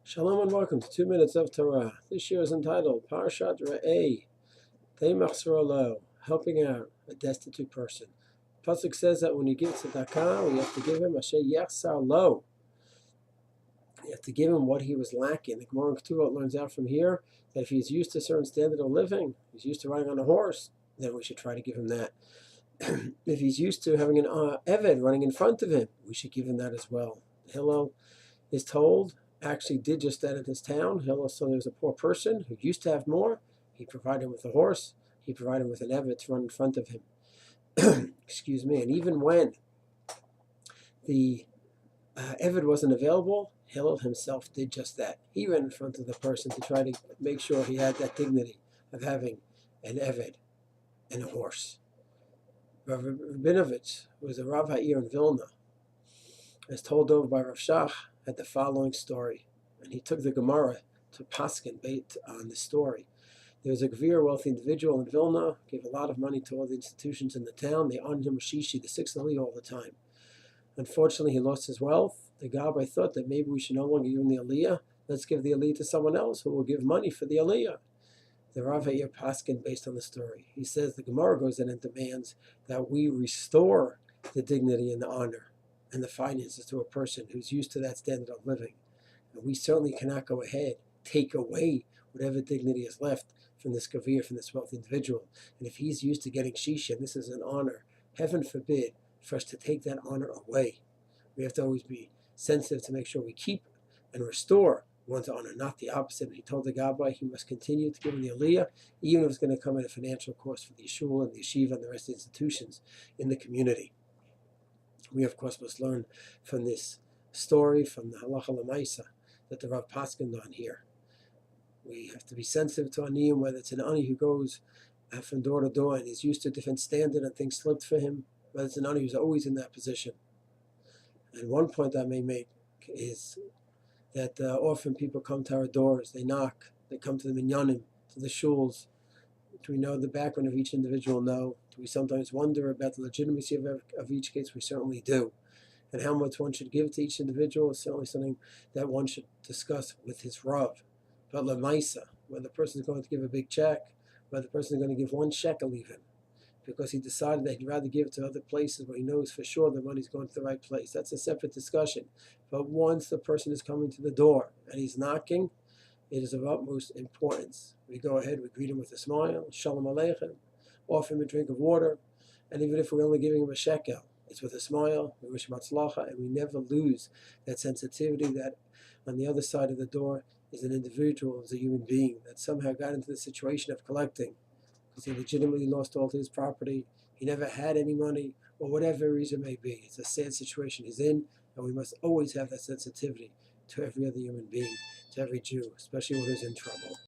Shalom and welcome to 2 Minutes of Torah. This year is entitled Parsha Re'eh, helping out a destitute person. The pasuk says that when you give tzedakah, we have to give him asher yachsar lo. You have to give him what he was lacking. The Gemara Ketuvoth learns out from here that if he's used to a certain standard of living, he's used to riding on a horse, then we should try to give him that. If he's used to having an eved running in front of him, we should give him that as well. Hillel is told, actually did just that in his town. Hillel saw there was a poor person who used to have more. He provided him with a horse. He provided him with an eved to run in front of him. Excuse me. And even when the eved wasn't available, Hillel himself did just that. He ran in front of the person to try to make sure he had that dignity of having an eved and a horse. Rav Rabinovich was a Rav Ha'ir in Vilna, as told over by Rav Shach, had the following story, and he took the Gemara to Paskin based on the story. There was a Gvir, wealthy individual in Vilna, gave a lot of money to all the institutions in the town. They honored him Shishi, the sixth Ali, all the time. Unfortunately, he lost his wealth. The Gabbai thought that maybe we should no longer give him the Aliyah. Let's give the Aliyah to someone else who will give money for the Aliyah. The Rav Ha'ir Paskin based on the story. He says the Gemara goes in and demands that we restore the dignity and the honor and the finances to a person who's used to that standard of living. And we certainly cannot go ahead, take away whatever dignity is left from this Gavir, from this wealthy individual. And if he's used to getting Shisha, and this is an honor, heaven forbid for us to take that honor away. We have to always be sensitive to make sure we keep and restore one's honor, not the opposite. He told the Gabbai he must continue to give him the Aliyah, even if it's going to come at a financial cost for the Yeshua and the Yeshiva and the rest of the institutions in the community. We, of course, must learn from this story, from the Halacha L'Maisa, that the Rav Paskin on here. We have to be sensitive to Aniyim, whether it's an Ani who goes from door to door and is used to a different standard and things slipped for him, whether it's an Ani who's always in that position. And one point I may make is that often people come to our doors, they knock, they come to the minyanim, to the shuls. Do we know the background of each individual? No. Do we sometimes wonder about the legitimacy of each case? We certainly do. And how much one should give to each individual is certainly something that one should discuss with his Rav. But Lamaisa, whether the person is going to give a big check, whether the person is going to give 1 shekel even, because he decided that he'd rather give it to other places where he knows for sure the money's going to the right place. That's a separate discussion. But once the person is coming to the door and he's knocking, it is of utmost importance. We go ahead, we greet him with a smile, Shalom Aleichem, offer him a drink of water, and even if we're only giving him a shekel, it's with a smile, we wish him Hatzlacha, and we never lose that sensitivity that on the other side of the door is an individual, is a human being that somehow got into the situation of collecting because he legitimately lost all his property, he never had any money, or whatever reason may be. It's a sad situation he's in, and we must always have that sensitivity to every other human being, to every Jew, especially when he's in trouble.